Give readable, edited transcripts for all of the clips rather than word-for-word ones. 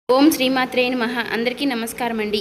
ఓం శ్రీమాత్రే నమః. అందరికీ నమస్కారం అండి.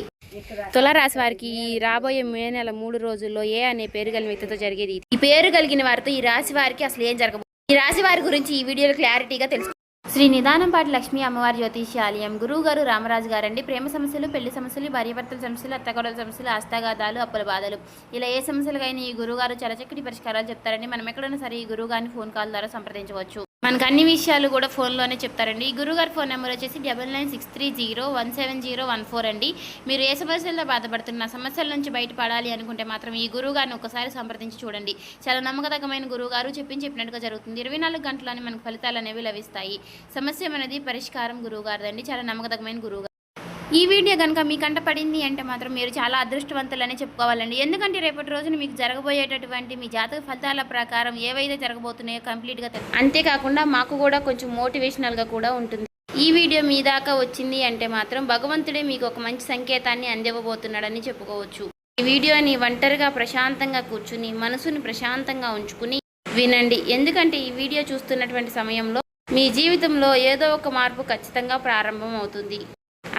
తులారాశి వారికి రాబోయే మే నెల 3 రోజుల్లో ఏ అనే పేరు కలిగిన వ్యక్తితో జరిగేది ఈ పేరు కలిగిన వారితో ఈ రాశి వారికి అసలు ఏం జరగబోతుంది, ఈ రాశి వారి గురించి ఈ వీడియోలో క్లారిటీగా తెలుసు. శ్రీ నిదానంపాటి లక్ష్మీ అమ్మవారి జ్యోతిష్యాలయం గురువు గారు రామరాజు గారండి. ప్రేమ సమస్యలు, పెళ్లి సమస్యలు, భార్యాభర్తల సమస్యలు, అత్తగొడల సమస్యలు, హస్తగాదాలు, అప్పుల బాధలు, ఇలా ఏ సమస్యలకైనా ఈ గురువు గారు చాలా చక్కటి పరిష్కారాలు చెప్తారండి. మనం ఎక్కడైనా సరే ఈ గురువు గారిని ఫోన్ కాల్ ద్వారా సంప్రదించవచ్చు. మనకు అన్ని విషయాలు కూడా ఫోన్లోనే చెప్తారండి. ఈ గురుగారి ఫోన్ నెంబర్ వచ్చేసి 9963017014 అండి. మీరు ఏ సమస్యల్లో బాధపడుతున్న సమస్యల నుంచి బయటపడాలి అనుకుంటే మాత్రం ఈ గురువు గారిని ఒకసారి సంప్రదించి చూడండి. చాలా నమ్మకతగ్గమైన గురువు గారు చెప్పినట్టుగా జరుగుతుంది. 24 గంటలని మనకు ఫలితాలు అనేవి లభిస్తాయి. సమస్య అనేది పరిష్కారం గురువు గారిదండి. చాలా నమ్మకతగ్గమైన గురువు. ఈ వీడియో కనుక మీ కంట పడింది అంటే మాత్రం మీరు చాలా అదృష్టవంతులనే చెప్పుకోవాలండి. ఎందుకంటే రేపటి రోజున మీకు జరగబోయేటటువంటి మీ జాతక ఫలితాల ప్రకారం ఏవైతే జరగబోతున్నాయో కంప్లీట్గా అంతేకాకుండా మాకు కూడా కొంచెం మోటివేషనల్గా కూడా ఉంటుంది. ఈ వీడియో మీ దాకా వచ్చింది అంటే మాత్రం భగవంతుడే మీకు ఒక మంచి సంకేతాన్ని అందివ్వబోతున్నాడని చెప్పుకోవచ్చు. ఈ వీడియోని ఒంటరిగా ప్రశాంతంగా కూర్చుని మనసుని ప్రశాంతంగా ఉంచుకుని వినండి. ఎందుకంటే ఈ వీడియో చూస్తున్నటువంటి సమయంలో మీ జీవితంలో ఏదో ఒక మార్పు ఖచ్చితంగా ప్రారంభం అవుతుంది.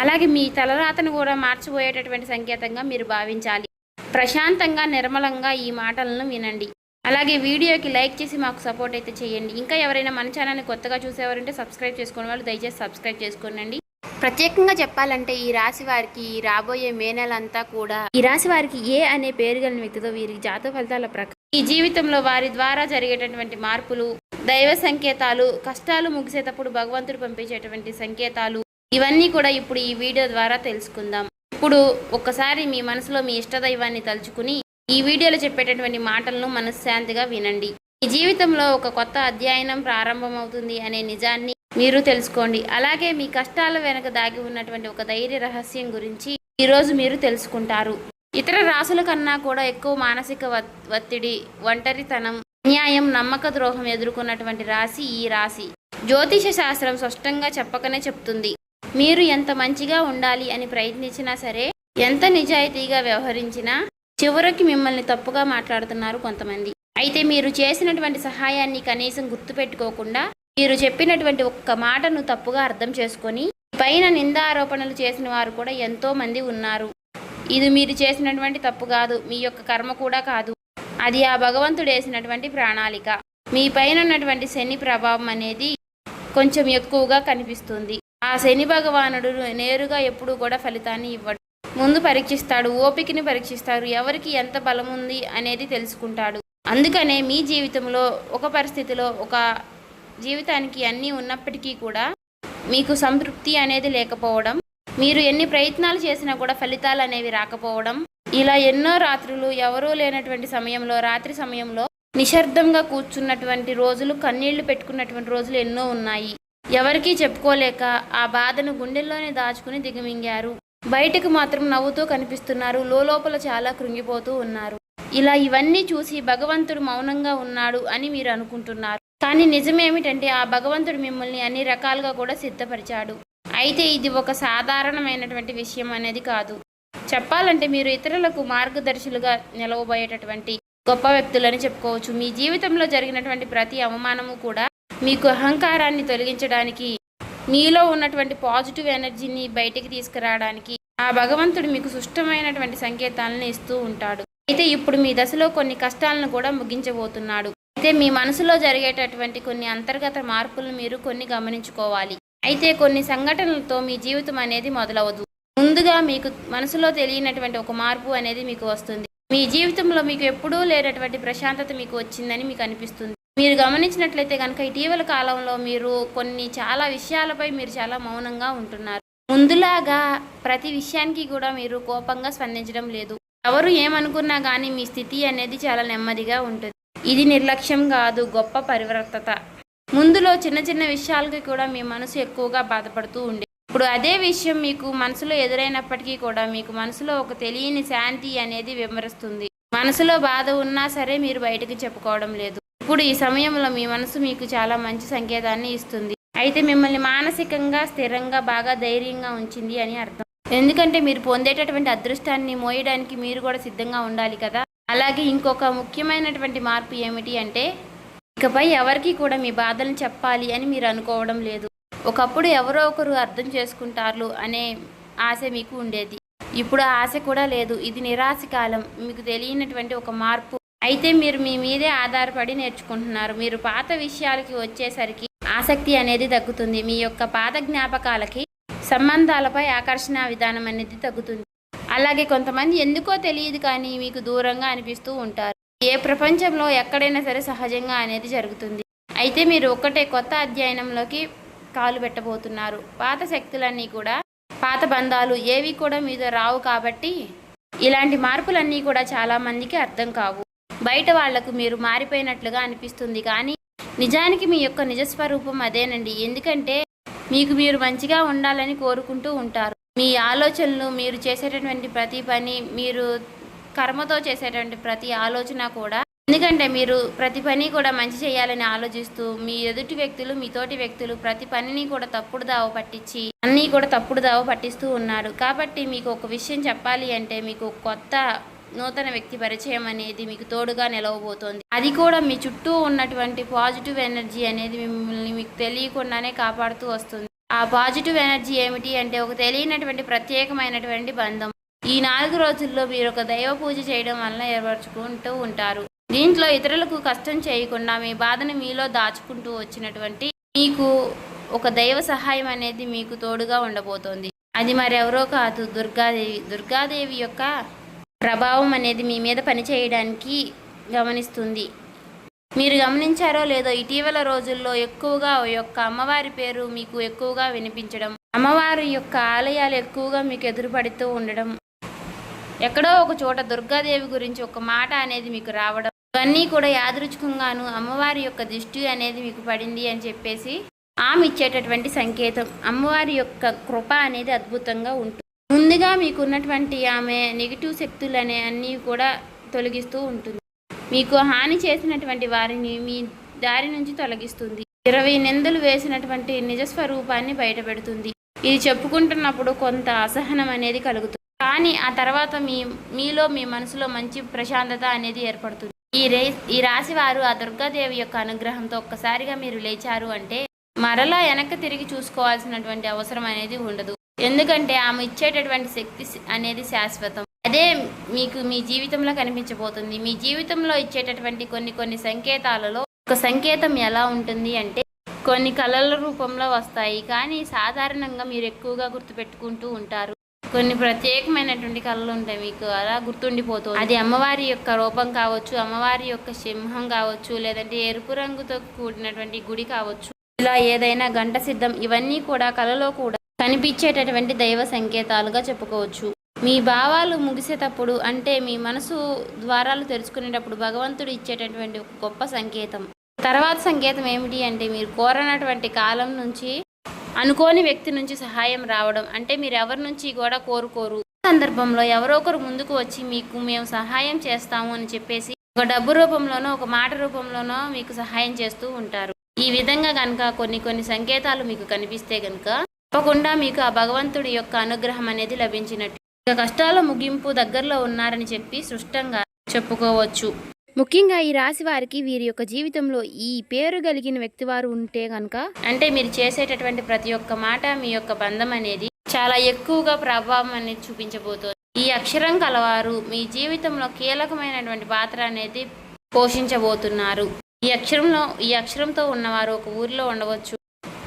అలాగే మీ తలరాతను కూడా మార్చిపోయేటటువంటి సంకేతంగా మీరు భావించాలి. ప్రశాంతంగా నిర్మలంగా ఈ మాటలను వినండి. అలాగే వీడియోకి లైక్ చేసి మాకు సపోర్ట్ అయితే చేయండి. ఇంకా ఎవరైనా మన ఛానల్ని కొత్తగా చూసేవారంటే సబ్స్క్రైబ్ చేసుకునే వాళ్ళు దయచేసి సబ్స్క్రైబ్ చేసుకోండి. ప్రత్యేకంగా చెప్పాలంటే ఈ రాశి వారికి రాబోయే మే నెల అంతా కూడా ఈ రాశి వారికి ఏ అనే పేరు కలిగిన వ్యక్తితో వీరి జాతక ఫలితాల ప్రకారం ఈ జీవితంలో వారి ద్వారా జరిగేటటువంటి మార్పులు, దైవ సంకేతాలు, కష్టాలు ముగిసేటప్పుడు భగవంతుడు పంపించేటువంటి సంకేతాలు, ఇవన్నీ కూడా ఇప్పుడు ఈ వీడియో ద్వారా తెలుసుకుందాం. ఇప్పుడు ఒక్కసారి మీ మనసులో మీ ఇష్టదైవాన్ని తలుచుకుని ఈ వీడియోలో చెప్పేటటువంటి మాటలను మనశ్శాంతిగా వినండి. మీ జీవితంలో ఒక కొత్త అధ్యయనం ప్రారంభమవుతుంది అనే నిజాన్ని మీరు తెలుసుకోండి. అలాగే మీ కష్టాల వెనక దాగి ఉన్నటువంటి ఒక ధైర్య రహస్యం గురించి ఈరోజు మీరు తెలుసుకుంటారు. ఇతర రాశుల కన్నా కూడా ఎక్కువ మానసిక ఒత్తిడి, ఒంటరితనం, అన్యాయం, నమ్మక ద్రోహం ఎదుర్కొన్నటువంటి రాశి ఈ రాశి. జ్యోతిష శాస్త్రం స్పష్టంగా చెప్పకనే చెప్తుంది. మీరు ఎంత మంచిగా ఉండాలి అని ప్రయత్నించినా సరే, ఎంత నిజాయితీగా వ్యవహరించినా చివరికి మిమ్మల్ని తప్పుగా మాట్లాడుతున్నారు కొంతమంది. అయితే మీరు చేసినటువంటి సహాయాన్ని కనీసం గుర్తుపెట్టుకోకుండా మీరు చెప్పినటువంటి ఒక్క మాటను తప్పుగా అర్థం చేసుకొని పైన నిందారోపణలు చేసిన వారు కూడా ఎంతో మంది ఉన్నారు. ఇది మీరు చేసినటువంటి తప్పు కాదు, మీ యొక్క కర్మ కూడా కాదు, అది ఆ భగవంతుడు వేసినటువంటి ప్రణాళిక. మీ పైన ఉన్నటువంటి శని ప్రభావం అనేది కొంచెం ఎక్కువగా కనిపిస్తుంది. ఆ శని భగవానుడు నేరుగా ఎప్పుడు కూడా ఫలితాన్ని ఇవ్వడు. ముందు పరీక్షిస్తాడు, ఓపికని పరీక్షిస్తాడు, ఎవరికి ఎంత బలం ఉంది అనేది తెలుసుకుంటాడు. అందుకనే మీ జీవితంలో ఒక పరిస్థితిలో ఒక జీవితానికి అన్నీ ఉన్నప్పటికీ కూడా మీకు సంతృప్తి అనేది లేకపోవడం, మీరు ఎన్ని ప్రయత్నాలు చేసినా కూడా ఫలితాలు అనేవి రాకపోవడం, ఇలా ఎన్నో రాత్రులు ఎవరూ లేనటువంటి సమయంలో, రాత్రి సమయంలో నిశ్శబ్దంగా కూర్చున్నటువంటి రోజులు, కన్నీళ్లు పెట్టుకున్నటువంటి రోజులు ఎన్నో ఉన్నాయి. ఎవరికీ చెప్పుకోలేక ఆ బాధను గుండెల్లోనే దాచుకుని దిగమింగారు. బయటకు మాత్రం నవ్వుతూ కనిపిస్తున్నారు, లోపల చాలా కృంగిపోతూ ఉన్నారు. ఇలా ఇవన్నీ చూసి భగవంతుడు మౌనంగా ఉన్నాడు అని మీరు అనుకుంటున్నారు. కానీ నిజమేమిటంటే ఆ భగవంతుడు మిమ్మల్ని అన్ని రకాలుగా కూడా సిద్ధపరిచాడు. అయితే ఇది ఒక సాధారణమైనటువంటి విషయం అనేది కాదు. చెప్పాలంటే మీరు ఇతరులకు మార్గదర్శులుగా నిలవబోయేటటువంటి గొప్ప వ్యక్తులని చెప్పుకోవచ్చు. మీ జీవితంలో జరిగినటువంటి ప్రతి అవమానము కూడా మీకు అహంకారాన్ని తొలగించడానికి, మీలో ఉన్నటువంటి పాజిటివ్ ఎనర్జీని బయటికి తీసుకురావడానికి ఆ భగవంతుడు మీకు సుష్టమైనటువంటి సంకేతాలను ఇస్తూ ఉంటాడు. అయితే ఇప్పుడు మీ దశలో కొన్ని కష్టాలను కూడా ముగించబోతున్నాడు. అయితే మీ మనసులో జరిగేటటువంటి కొన్ని అంతర్గత మార్పులను మీరు కొన్ని గమనించుకోవాలి. అయితే కొన్ని సంఘటనలతో మీ జీవితం అనేది మొదలవదు. ముందుగా మీకు మనసులో తెలియనటువంటి ఒక మార్పు అనేది మీకు వస్తుంది. మీ జీవితంలో మీకు ఎప్పుడూ లేనటువంటి ప్రశాంతత మీకు వచ్చిందని మీకు అనిపిస్తుంది. మీరు గమనించినట్లయితే కనుక ఇటీవల కాలంలో మీరు చాలా విషయాలపై మీరు చాలా మౌనంగా ఉంటున్నారు. ముందులాగా ప్రతి విషయానికి కూడా మీరు కోపంగా స్పందించడం లేదు. ఎవరు ఏమనుకున్నా కానీ మీ స్థితి అనేది చాలా నెమ్మదిగా ఉంటుంది. ఇది నిర్లక్ష్యం కాదు, గొప్ప పరివర్తత. ముందులో చిన్న చిన్న విషయాలకి కూడా మీ మనసు ఎక్కువగా బాధపడుతూ ఉండే, ఇప్పుడు అదే విషయం మీకు మనసులో ఎదురైనప్పటికీ కూడా మీకు మనసులో ఒక తెలియని శాంతి అనేది విమరిస్తుంది. మనసులో బాధ ఉన్నా సరే మీరు బయటకు చెప్పుకోవడం లేదు. ఇప్పుడు ఈ సమయంలో మీ మనసు మీకు చాలా మంచి సంకేతాన్ని ఇస్తుంది. అయితే మిమ్మల్ని మానసికంగా స్థిరంగా బాగా ధైర్యంగా ఉంచింది అని అర్థం. ఎందుకంటే మీరు పొందేటటువంటి అదృష్టాన్ని మోయడానికి మీరు కూడా సిద్ధంగా ఉండాలి కదా. అలాగే ఇంకొక ముఖ్యమైనటువంటి మార్పు ఏమిటి అంటే ఇకపై ఎవరికి కూడా మీ బాధలను చెప్పాలి అని మీరు అనుకోవడం లేదు. ఒకప్పుడు ఎవరో ఒకరు అర్థం చేసుకుంటారు అనే ఆశ మీకు ఉండేది. ఇప్పుడు ఆ ఆశ కూడా లేదు. ఇది నిరాశ కాలం. మీకు తెలియనటువంటి ఒక మార్పు. అయితే మీరు మీ మీదే ఆధారపడి నేర్చుకుంటున్నారు. మీరు పాత విషయాలకి వచ్చేసరికి ఆసక్తి అనేది తగ్గుతుంది. మీ యొక్క పాత జ్ఞాపకాలకి, సంబంధాలపై ఆకర్షణ విధానం అనేది తగ్గుతుంది. అలాగే కొంతమంది ఎందుకో తెలియదు కానీ మీకు దూరంగా అనిపిస్తూ ఉంటారు. ఏ ప్రపంచంలో ఎక్కడైనా సరే సహజంగా అనేది జరుగుతుంది. అయితే మీరు ఒక్కటే కొత్త అధ్యయనంలోకి కాలు పెట్టబోతున్నారు. పాత శక్తులన్నీ కూడా, పాత బంధాలు ఏవి కూడా మీతో రావు. కాబట్టి ఇలాంటి మార్పులన్నీ కూడా చాలామందికి అర్థం కావు. బయట వాళ్లకు మీరు మారిపోయినట్లుగా అనిపిస్తుంది కానీ నిజానికి మీ యొక్క నిజస్వరూపం అదేనండి. ఎందుకంటే మీకు మీరు మంచిగా ఉండాలని కోరుకుంటూ ఉంటారు. మీ ఆలోచనలు, మీరు చేసేటటువంటి ప్రతి పని, మీరు కర్మతో చేసేటువంటి ప్రతి ఆలోచన కూడా, ఎందుకంటే మీరు ప్రతి పని కూడా మంచి చేయాలని ఆలోచిస్తూ మీ ఎదుటి వ్యక్తులు, మీ తోటి వ్యక్తులు ప్రతి పనిని కూడా తప్పుడు దావ పట్టించి అన్నీ కూడా తప్పుడు దావ పట్టిస్తూ ఉన్నారు. కాబట్టి మీకు ఒక విషయం చెప్పాలి అంటే మీకు కొత్త నూతన వ్యక్తి పరిచయం అనేది మీకు తోడుగా నిలవబోతోంది. అది కూడా మీ చుట్టూ ఉన్నటువంటి పాజిటివ్ ఎనర్జీ అనేది మిమ్మల్ని మీకు తెలియకుండానే కాపాడుతూ వస్తుంది. ఆ పాజిటివ్ ఎనర్జీ ఏమిటి అంటే ఒక తెలియనటువంటి ప్రత్యేకమైనటువంటి బంధం. ఈ 4 రోజుల్లో మీరు ఒక దైవ పూజ చేయడం వల్ల ఏర్పరచుకుంటూ ఉంటారు. దీంట్లో ఇతరులకు కష్టం చేయకుండా మీ బాధను మీలో దాచుకుంటూ వచ్చినటువంటి మీకు ఒక దైవ సహాయం అనేది మీకు తోడుగా ఉండబోతోంది. అది మరెవరో కాదు, దుర్గాదేవి. దుర్గాదేవి యొక్క ప్రభావం అనేది మీ మీద పనిచేయడానికి గమనిస్తుంది. మీరు గమనించారో లేదో ఇటీవల రోజుల్లో ఎక్కువగా యొక్క అమ్మవారి పేరు మీకు ఎక్కువగా వినిపించడం, అమ్మవారి యొక్క ఆలయాలు ఎక్కువగా మీకు ఎదురుపడుతూ ఉండడం, ఎక్కడో ఒక చోట దుర్గాదేవి గురించి ఒక మాట అనేది మీకు రావడం, ఇవన్నీ కూడా యాదృచ్ఛికంగాను అమ్మవారి యొక్క దృష్టి అనేది మీకు పడింది అని చెప్పేసి ఆమె ఇచ్చేటటువంటి సంకేతం. అమ్మవారి యొక్క కృప అనేది అద్భుతంగా ఉంటుంది. ముందుగా మీకున్నటువంటి ఆమె నెగిటివ్ శక్తులు అనే అన్నీ కూడా తొలగిస్తూ ఉంటుంది. మీకు హాని చేసినటువంటి వారిని మీ దారి నుంచి తొలగిస్తుంది. 20 నిందలు వేసినటువంటి నిజస్వరూపాన్ని బయటపెడుతుంది. ఇది చెప్పుకుంటున్నప్పుడు కొంత అసహనం అనేది కలుగుతుంది. కానీ ఆ తర్వాత మీలో మీ మనసులో మంచి ప్రశాంతత అనేది ఏర్పడుతుంది. ఈ రాశి వారు ఆ దుర్గాదేవి యొక్క అనుగ్రహంతో ఒక్కసారిగా మీరు లేచారు అంటే మరలా వెనక్కి తిరిగి చూసుకోవాల్సినటువంటి అవసరం అనేది ఉండదు. ఎందుకంటే ఆమె ఇచ్చేటటువంటి శక్తి అనేది శాశ్వతం. అదే మీకు మీ జీవితంలో కనిపించబోతుంది. మీ జీవితంలో ఇచ్చేటటువంటి కొన్ని సంకేతాలలో ఒక సంకేతం ఎలా ఉంటుంది అంటే కొన్ని కళల రూపంలో వస్తాయి. కానీ సాధారణంగా మీరు ఎక్కువగా గుర్తుపెట్టుకుంటూ ఉంటారు. కొన్ని ప్రత్యేకమైనటువంటి కళలు ఉంటాయి, మీకు అలా గుర్తుండిపోతుంది. అది అమ్మవారి యొక్క రూపం కావచ్చు, అమ్మవారి యొక్క సింహం కావచ్చు, లేదంటే ఎరుపు రంగుతో కూడినటువంటి గుడి కావచ్చు, ఇలా ఏదైనా గంట సిద్ధం, ఇవన్నీ కూడా కళలో కూడా కనిపించేటటువంటి దైవ సంకేతాలుగా చెప్పుకోవచ్చు. మీ భావాలు ముగిసేటప్పుడు అంటే మీ మనసు ద్వారాలు తెరుచుకునేటప్పుడు భగవంతుడు ఇచ్చేటటువంటి ఒక గొప్ప సంకేతం. తర్వాత సంకేతం ఏమిటి అంటే మీరు కోరనటువంటి కాలం నుంచి అనుకోని వ్యక్తి నుంచి సహాయం రావడం. అంటే మీరు ఎవరి నుంచి కూడా కోరుకోరు, సందర్భంలో ఎవరో ఒకరు ముందుకు వచ్చి మీకు మేము సహాయం చేస్తాము అని చెప్పేసి ఒక డబ్బు రూపంలోనో ఒక మాట రూపంలోనో మీకు సహాయం చేస్తూ ఉంటారు. ఈ విధంగా కనుక కొన్ని సంకేతాలు మీకు కనిపిస్తే కనుక తప్పకుండా మీకు ఆ భగవంతుడి యొక్క అనుగ్రహం అనేది లభించినట్టు. ఇక కష్టాల ముగింపు దగ్గరలో ఉన్నారని చెప్పి స్పష్టంగా చెప్పుకోవచ్చు. ముఖ్యంగా ఈ రాశి వారికి వీరి యొక్క జీవితంలో ఈ పేరు కలిగిన వ్యక్తి వారు ఉంటే కనుక అంటే మీరు చేసేటటువంటి ప్రతి ఒక్క మాట మీ యొక్క బంధం అనేది చాలా ఎక్కువగా ప్రభావం అనేది చూపించబోతోంది. ఈ అక్షరం కలవారు మీ జీవితంలో కీలకమైనటువంటి పాత్ర అనేది పోషించబోతున్నారు. ఈ అక్షరంతో ఉన్నవారు ఒక ఊరిలో ఉండవచ్చు,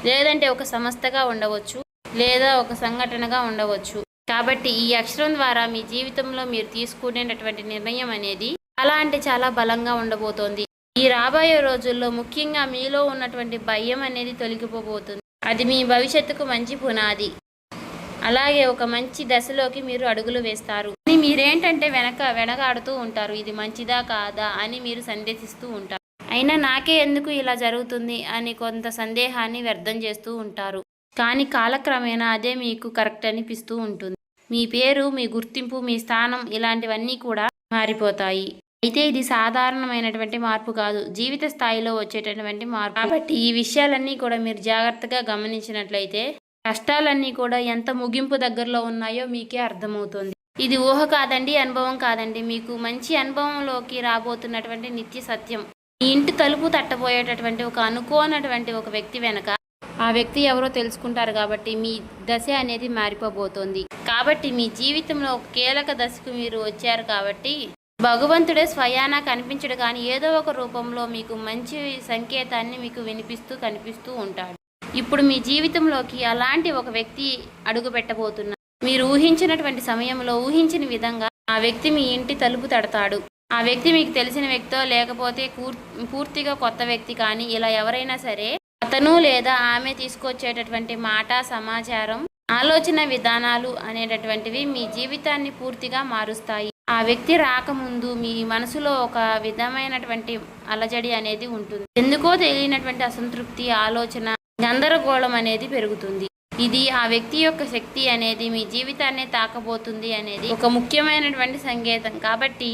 లేదంటే ఒక సంస్థగా ఉండవచ్చు, లేదా ఒక సంఘటనగా ఉండవచ్చు. కాబట్టి ఈ అక్షరం ద్వారా మీ జీవితంలో మీరు తీసుకునేటటువంటి నిర్ణయం అనేది చాలా అంటే చాలా బలంగా ఉండబోతోంది. ఈ రాబోయే రోజుల్లో ముఖ్యంగా మీలో ఉన్నటువంటి భయం అనేది తొలగిపోబోతుంది. అది మీ భవిష్యత్తుకు మంచి పునాది. అలాగే ఒక మంచి దశలోకి మీరు అడుగులు వేస్తారు. మీరేంటంటే వెనకాడుతూ ఉంటారు, ఇది మంచిదా కాదా అని మీరు సందేహిస్తూ ఉంటారు. అయినా నాకే ఎందుకు ఇలా జరుగుతుంది అని కొంత సందేహాన్ని వ్యర్థం చేస్తూ ఉంటారు. కానీ కాలక్రమేణా అదే మీకు కరెక్ట్ అనిపిస్తూ ఉంటుంది. మీ పేరు, మీ గుర్తింపు, మీ స్థానం ఇలాంటివన్నీ కూడా మారిపోతాయి. అయితే ఇది సాధారణమైనటువంటి మార్పు కాదు, జీవిత స్థాయిలో వచ్చేటటువంటి మార్పు. కాబట్టి ఈ విషయాలన్నీ కూడా మీరు జాగ్రత్తగా గమనించినట్లయితే కష్టాలన్నీ కూడా ఎంత ముగింపు దగ్గరలో ఉన్నాయో మీకే అర్థమవుతుంది. ఇది ఊహ కాదండి, అనుభవం కాదండి, మీకు మంచి అనుభవంలోకి రాబోతున్నటువంటి నిత్య సత్యం. మీ ఇంటి తలుపు తట్టబోయేటటువంటి ఒక అనుకోనటువంటి ఒక వ్యక్తి వెనక ఆ వ్యక్తి ఎవరో తెలుసుకుంటారు కాబట్టి మీ దశ అనేది మారిపోబోతోంది. కాబట్టి మీ జీవితంలో ఒక కీలక దశకు మీరు వచ్చారు కాబట్టి భగవంతుడే స్వయానా కనిపించడు కానీ ఏదో ఒక రూపంలో మీకు మంచి సంకేతాన్ని మీకు వినిపిస్తూ కనిపిస్తూ ఉంటాడు. ఇప్పుడు మీ జీవితంలోకి అలాంటి ఒక వ్యక్తి అడుగు పెట్టబోతున్నారు. మీరు ఊహించినటువంటి సమయంలో ఊహించిన విధంగా ఆ వ్యక్తి మీ ఇంటి తలుపు తడతాడు. ఆ వ్యక్తి మీకు తెలిసిన వ్యక్తో లేకపోతే పూర్తిగా కొత్త వ్యక్తి కానీ ఇలా ఎవరైనా సరే అతను లేదా ఆమె తీసుకొచ్చేటటువంటి మాట, సమాచారం, ఆలోచన విధానాలు అనేటటువంటివి మీ జీవితాన్ని పూర్తిగా మారుస్తాయి. ఆ వ్యక్తి రాకముందు మీ మనసులో ఒక విధమైనటువంటి అలజడి అనేది ఉంటుంది. ఎందుకో తెలియనటువంటి అసంతృప్తి, ఆలోచన, గందరగోళం అనేది పెరుగుతుంది. ఇది ఆ వ్యక్తి యొక్క శక్తి అనేది మీ జీవితాన్ని తాకబోతుంది అనేది ఒక ముఖ్యమైనటువంటి సంకేతం. కాబట్టి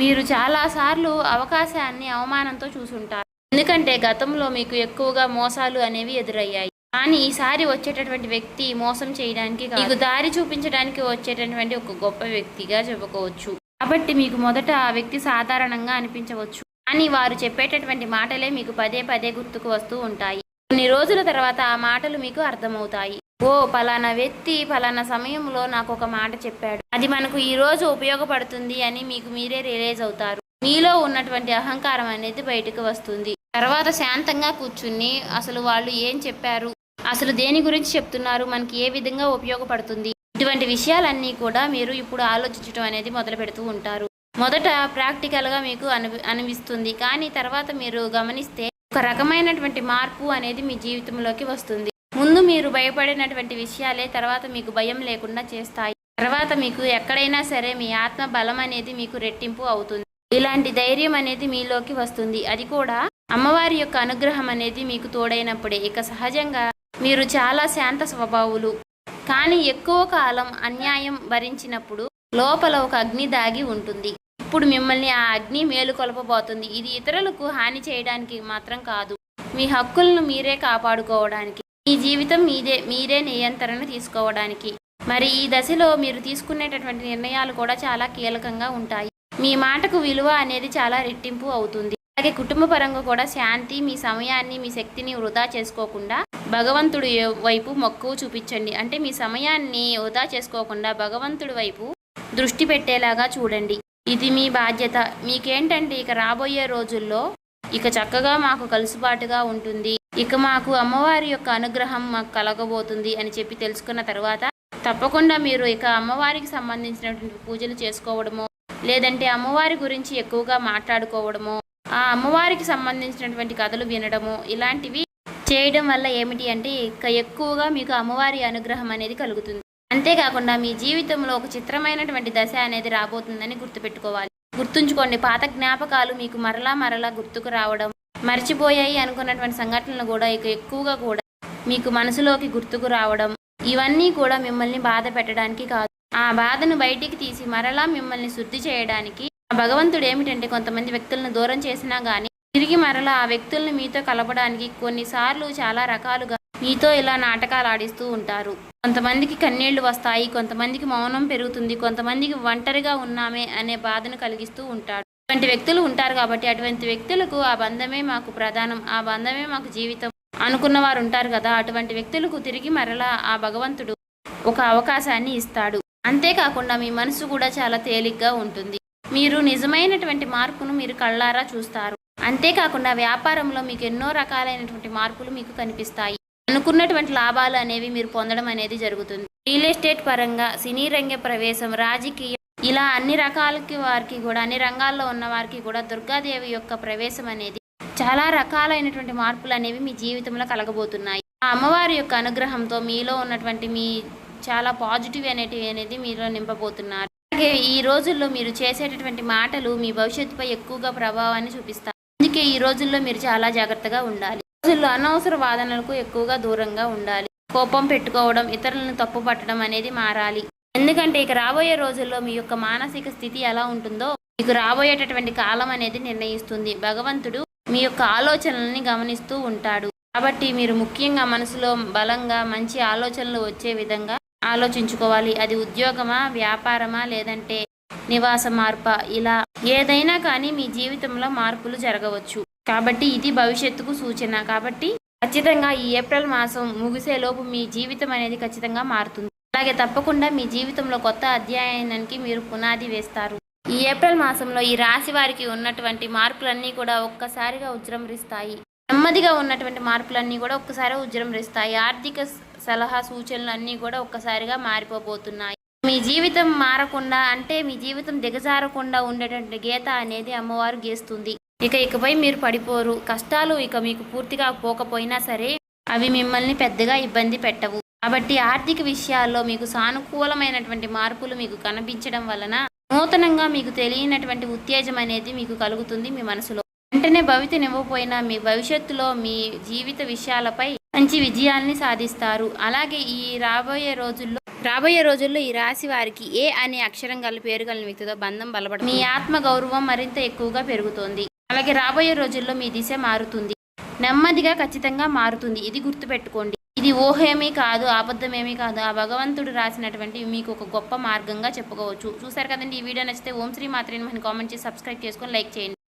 మీరు చాలాసార్లు అవకాశాన్ని అవమానంతో చూసుంటారు. ఎందుకంటే గతంలో మీకు ఎక్కువగా మోసాలు అనేవి ఎదురయ్యాయి. కానీ ఈసారి వచ్చేటటువంటి వ్యక్తి మోసం చేయడానికి మీకు దారి చూపించడానికి వచ్చేటటువంటి ఒక గొప్ప వ్యక్తిగా చెప్పుకోవచ్చు. కాబట్టి మీకు మొదట ఆ వ్యక్తి సాధారణంగా అనిపించవచ్చు, కానీ వారు చెప్పేటటువంటి మాటలే మీకు పదే పదే గుర్తుకు వస్తూ ఉంటాయి. కొన్ని రోజుల తర్వాత ఆ మాటలు మీకు అర్థమవుతాయి. ఓ పలానా వ్యక్తి పలానా సమయంలో నాకు ఒక మాట చెప్పాడు, అది మనకు ఈ రోజు ఉపయోగపడుతుంది అని మీకు మీరే రియలైజ్ అవుతారు. మీలో ఉన్నటువంటి అహంకారం అనేది బయటకు వస్తుంది. తర్వాత శాంతంగా కూర్చుని అసలు వాళ్ళు ఏం చెప్పారు, అసలు దేని గురించి చెప్తున్నారు, మనకి ఏ విధంగా ఉపయోగపడుతుంది, ఇటువంటి విషయాలన్నీ కూడా మీరు ఇప్పుడు ఆలోచించడం అనేది మొదలు పెడుతూ ఉంటారు. మొదట ప్రాక్టికల్గా మీకు అనిపిస్తుంది, కానీ తర్వాత మీరు గమనిస్తే ఒక రకమైనటువంటి మార్పు అనేది మీ జీవితంలోకి వస్తుంది. ముందు మీరు భయపడినటువంటి విషయాలే తర్వాత మీకు భయం లేకుండా చేస్తాయి. తర్వాత మీకు ఎక్కడైనా సరే మీ ఆత్మ బలం అనేది మీకు రెట్టింపు అవుతుంది. ఇలాంటి ధైర్యం అనేది మీలోకి వస్తుంది. అది కూడా అమ్మవారి యొక్క అనుగ్రహం అనేది మీకు తోడైనప్పుడే. ఇక సహజంగా మీరు చాలా శాంత స్వభావులు, కానీ ఎక్కువ కాలం అన్యాయం భరించినప్పుడు లోపల ఒక అగ్ని దాగి ఉంటుంది. ఇప్పుడు మిమ్మల్ని ఆ అగ్ని మేలుకొల్పబోతుంది. ఇది ఇతరులకు హాని చేయడానికి మాత్రం కాదు, మీ హక్కులను మీరే కాపాడుకోవడానికి, మీ జీవితం మీరే నియంత్రణ తీసుకోవడానికి. మరి ఈ దశలో మీరు తీసుకునేటటువంటి నిర్ణయాలు కూడా చాలా కీలకంగా ఉంటాయి. మీ మాటకు విలువ అనేది చాలా రెట్టింపు అవుతుంది. అలాగే కుటుంబ పరంగా కూడా శాంతి, మీ సమయాన్ని, మీ శక్తిని వృధా చేసుకోకుండా భగవంతుడి వైపు మక్కువ చూపించండి. అంటే మీ సమయాన్ని వృధా చేసుకోకుండా భగవంతుడి వైపు దృష్టి పెట్టేలాగా చూడండి. ఇది మీ బాధ్యత. మీకేంటంటే ఇక రాబోయే రోజుల్లో ఇక చక్కగా మాకు కలుసుబాటుగా ఉంటుంది, ఇక మాకు అమ్మవారి యొక్క అనుగ్రహం మాకు కలగబోతుంది అని చెప్పి తెలుసుకున్న తర్వాత తప్పకుండా మీరు ఇక అమ్మవారికి సంబంధించినటువంటి పూజలు చేసుకోవడమో, లేదంటే అమ్మవారి గురించి ఎక్కువగా మాట్లాడుకోవడమో, ఆ అమ్మవారికి సంబంధించినటువంటి కథలు వినడము, ఇలాంటివి చేయడం వల్ల ఏమిటి అంటే ఇక ఎక్కువగా మీకు అమ్మవారి అనుగ్రహం అనేది కలుగుతుంది. అంతేకాకుండా మీ జీవితంలో ఒక చిత్రమైనటువంటి దశ అనేది రాబోతుందని గుర్తుపెట్టుకోవాలి. గుర్తుంచుకోండి, పాత జ్ఞాపకాలు మీకు మరలా గుర్తుకు రావడం, మర్చిపోయాయి అనుకున్నటువంటి సంఘటనలు కూడా ఇక ఎక్కువగా కూడా మీకు మనసులోకి గుర్తుకు రావడం, ఇవన్నీ కూడా మిమ్మల్ని బాధ పెట్టడానికి కాదు, ఆ బాధను బయటికి తీసి మరలా మిమ్మల్ని శుద్ధి చేయడానికి. భగవంతుడు ఏమిటంటే కొంతమంది వ్యక్తులను దూరం చేసినా కానీ తిరిగి మరలా ఆ వ్యక్తుల్ని మీతో కలపడానికి కొన్నిసార్లు చాలా రకాలుగా మీతో ఇలా నాటకాలు ఆడిస్తూ ఉంటారు. కొంతమందికి కన్నీళ్లు వస్తాయి, కొంతమందికి మౌనం పెరుగుతుంది, కొంతమందికి ఒంటరిగా ఉన్నామే అనే బాధను కలిగిస్తూ ఉంటాడు. అటువంటి వ్యక్తులు ఉంటారు. కాబట్టి అటువంటి వ్యక్తులకు ఆ బంధమే మాకు ప్రధానం, ఆ బంధమే మాకు జీవితం అనుకున్న వారు ఉంటారు కదా, అటువంటి వ్యక్తులకు తిరిగి మరలా ఆ భగవంతుడు ఒక అవకాశాన్ని ఇస్తాడు. అంతేకాకుండా మీ మనసు కూడా చాలా తేలిగ్గా ఉంటుంది. మీరు నిజమైనటువంటి మార్పును మీరు కళ్ళారా చూస్తారు. అంతేకాకుండా వ్యాపారంలో మీకు ఎన్నో రకాలైనటువంటి మార్పులు మీకు కనిపిస్తాయి. అనుకున్నటువంటి లాభాలు అనేవి మీరు పొందడం అనేది జరుగుతుంది. రియల్ ఎస్టేట్ పరంగా, సినీ రంగ ప్రవేశం, రాజకీయం, ఇలా అన్ని రకాలకి వారికి కూడా, అన్ని రంగాల్లో ఉన్న వారికి కూడా దుర్గాదేవి యొక్క ప్రవేశం అనేది చాలా రకాలైనటువంటి మార్పులు అనేవి మీ జీవితంలో కలగబోతున్నాయి. ఆ అమ్మవారి యొక్క అనుగ్రహంతో మీలో ఉన్నటువంటి మీ చాలా పాజిటివ్ అనేది మీలో నింపబోతున్నారు. అలాగే ఈ రోజుల్లో మీరు చేసేటటువంటి మాటలు మీ భవిష్యత్తుపై ఎక్కువగా ప్రభావాన్ని చూపిస్తాయి. అందుకే ఈ రోజుల్లో మీరు చాలా జాగ్రత్తగా ఉండాలి. రోజుల్లో అనవసర వాదనలకు ఎక్కువగా దూరంగా ఉండాలి. కోపం పెట్టుకోవడం, ఇతరులను తప్పు పట్టడం అనేది మారాలి. ఎందుకంటే ఇక రాబోయే రోజుల్లో మీ యొక్క మానసిక స్థితి ఎలా ఉంటుందో మీకు రాబోయేటటువంటి కాలం అనేది నిర్ణయిస్తుంది. భగవంతుడు మీ యొక్క ఆలోచనల్ని గమనిస్తూ ఉంటాడు. కాబట్టి మీరు ముఖ్యంగా మనసులో బలంగా మంచి ఆలోచనలు వచ్చే విధంగా ఆలోచించుకోవాలి. అది ఉద్యోగమా, వ్యాపారమా, లేదంటే నివాస మార్పా, ఇలా ఏదైనా కానీ మీ జీవితంలో మార్పులు జరగవచ్చు. కాబట్టి ఇది భవిష్యత్తుకు సూచన. కాబట్టి ఖచ్చితంగా ఈ ఏప్రిల్ మాసం ముగిసేలోపు మీ జీవితం అనేది ఖచ్చితంగా మారుతుంది. అలాగే తప్పకుండా మీ జీవితంలో కొత్త అధ్యాయానికి మీరు పునాది వేస్తారు. ఈ ఏప్రిల్ మాసంలో ఈ రాశి వారికి ఉన్నటువంటి మార్పులన్నీ కూడా ఒక్కసారిగా ఉజృంభిస్తాయి. నెమ్మదిగా ఉన్నటువంటి మార్పులన్నీ కూడా ఒక్కసారి ఉజృంభిస్తాయి. ఆర్థిక సలహా సూచనలు అన్నీ కూడా ఒక్కసారిగా మారిపోబోతున్నాయి. మీ జీవితం మారకుండా అంటే మీ జీవితం దిగజారకుండా ఉండేటువంటి గీత అనేది అమ్మవారు గీస్తుంది. ఇకపై మీరు పడిపోరు. కష్టాలు ఇక మీకు పూర్తిగా పోకపోయినా సరే అవి మిమ్మల్ని పెద్దగా ఇబ్బంది పెట్టవు. కాబట్టి ఆర్థిక విషయాల్లో మీకు సానుకూలమైనటువంటి మార్పులు మీకు కనిపించడం వలన నూతనంగా మీకు తెలియనటువంటి ఉత్తేజం అనేది మీకు కలుగుతుంది మీ మనసులో. వెంటనే భవితనివ్వకపోయినా మీ భవిష్యత్తులో మీ జీవిత విషయాలపై మంచి విజయాల్ని సాధిస్తారు. అలాగే ఈ రాబోయే రోజుల్లో ఈ రాశి వారికి ఏ అనే అక్షరం గల పేరు గల వ్యక్తితో బంధం బలపడుతుంది. మీ ఆత్మ గౌరవం మరింత ఎక్కువగా పెరుగుతోంది. అలాగే రాబోయే రోజుల్లో మీ దిశ మారుతుంది. నెమ్మదిగా ఖచ్చితంగా మారుతుంది. ఇది గుర్తుపెట్టుకోండి. ఇది ఊహేమీ కాదు, అబద్ధమేమీ కాదు. ఆ భగవంతుడు రాసినటువంటి మీకు ఒక గొప్ప మార్గంగా చెప్పుకోవచ్చు. చూసారు కదండి. ఈ వీడియో నచ్చితే ఓం శ్రీ మాత్రే నమః కామెంట్ చేసి సబ్స్క్రైబ్ చేసుకొని లైక్ చేయండి.